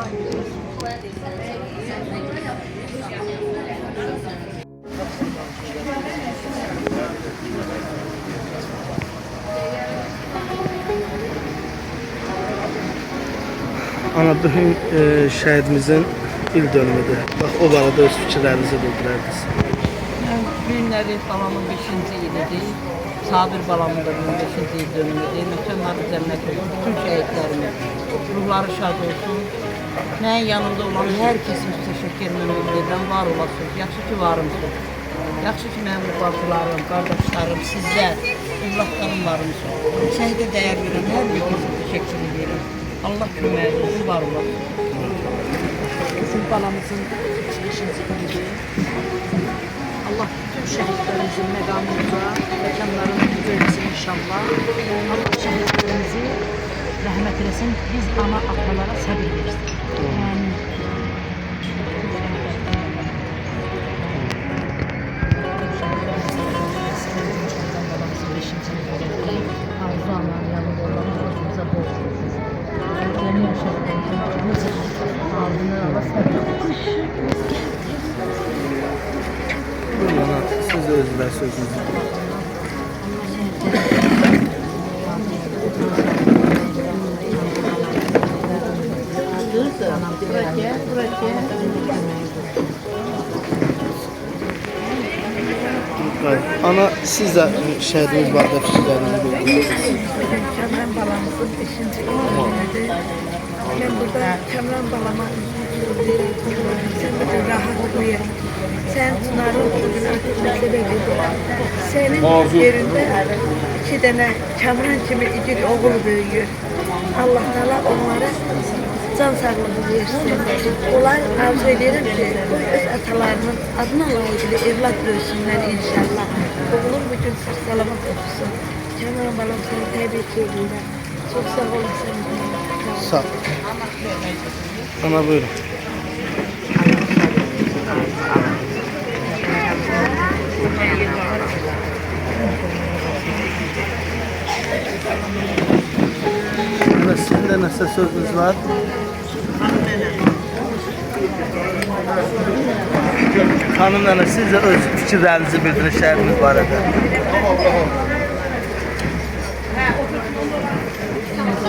Ana bugün şəhidimizin il dönümüdür. Bax o barədə öz fikirlərinizi bildirərdiniz. Günləri balamın 5-ci ilidir. Sabir balamın da 5-ci il dönümüdür. Mekanları cənnət olsun. Bütün şəhidlərimiz ruhları şad olsun. Mənim yanımda olan hər kəsin təşəkkürümü bildirirəm. Var olasınız. Yaxşı ki varımsınız. Yaxşı ki mənim bacılarım, qardaşlarım, sizlər, evlatlarım varımsınız. Şəhidə dəyər verin. Hər bir kəsin təşəkkür edirəm. Allah köməyiniz var olasın. Bizim balamızın 5-ci ilidir. Allah bütün şəhidlərimizin məqamında məkanlarını böyüsün inşallah. Allah şəhidlərimizi rəhmət eləsin. Biz ana atalara səbir versin. Amin. Balamızın 5-ci ilidir. Arzu Allah'ın yanında olan başımıza bol olsun. Yeni yaşadığımızın aldığını Allah səbir etsin. Buyurun ana, siz özlər sözünüzü. Ana, siz də şəhidimiz barədə fikirlərinizi bildirirsiniz. Kəmran balamızın 5-ci ilində mən burada Kəmran balama sən də rahat qoyur. Sən Çınarın məsələ verir. Sənin yerində 2 dənə Kəmran kimi igid oğul böyüyür. Allah Teala onlara can sağlığı versin. Onlar arzu ederim ki, öz atalarının adına layiqli evlat böyüsünlər inşallah. Oğlum bugün salamat olsun. Kəmran balam səni təbrik edirəm. Çox sağ olasın. Sağ ol. Ana buyurun. Evet, sizin de nasıl sözünüz var? Hanım nene, siz de öz fikirlerinizi bildirin şəhidimiz barədə.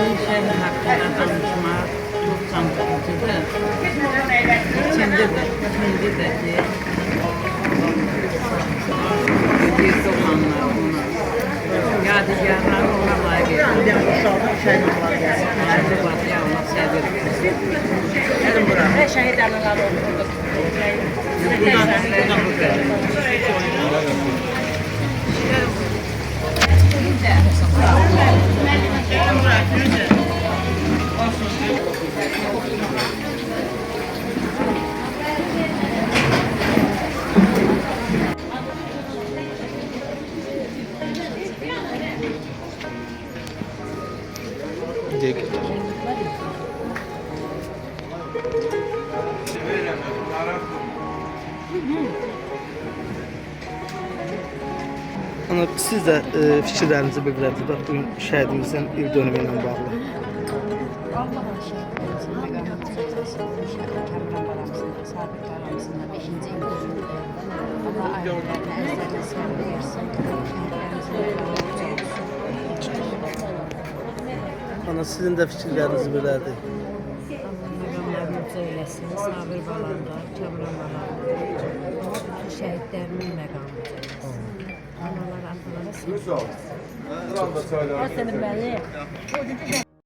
Şəhid haqqında danışmaq çox can sıxıntıdır. İçində də, ikinci də ki, bir olanlar ona, yadigarları ona layiq edir. Şəhid var, ya Allah səbir. Gəlin bura. Şəhid anaları olur. Buradan bu qədər. Ana, siz də fikirlərinizi bildirərdiniz. Bax, bugün şəhidimizin il dönümü ilə bağlı. Allah'a şəhidlərimizin məqamını çəkilsin. Kəmran balamızın da, Sabir balamızın da 5-ci ildir. Allah ailələrine əzlərlə səbir versin. Şəhidlərimizin məqamını Ana, sizin də fikirlərinizi bildirərdik. Allah məqamlarını uca eləsin. Sabir balamda, Kəmran balamda. Şəhidlərimin məqamını çəkilsin. Analar, atalara səbir versin. Sağ ol. Senin belli.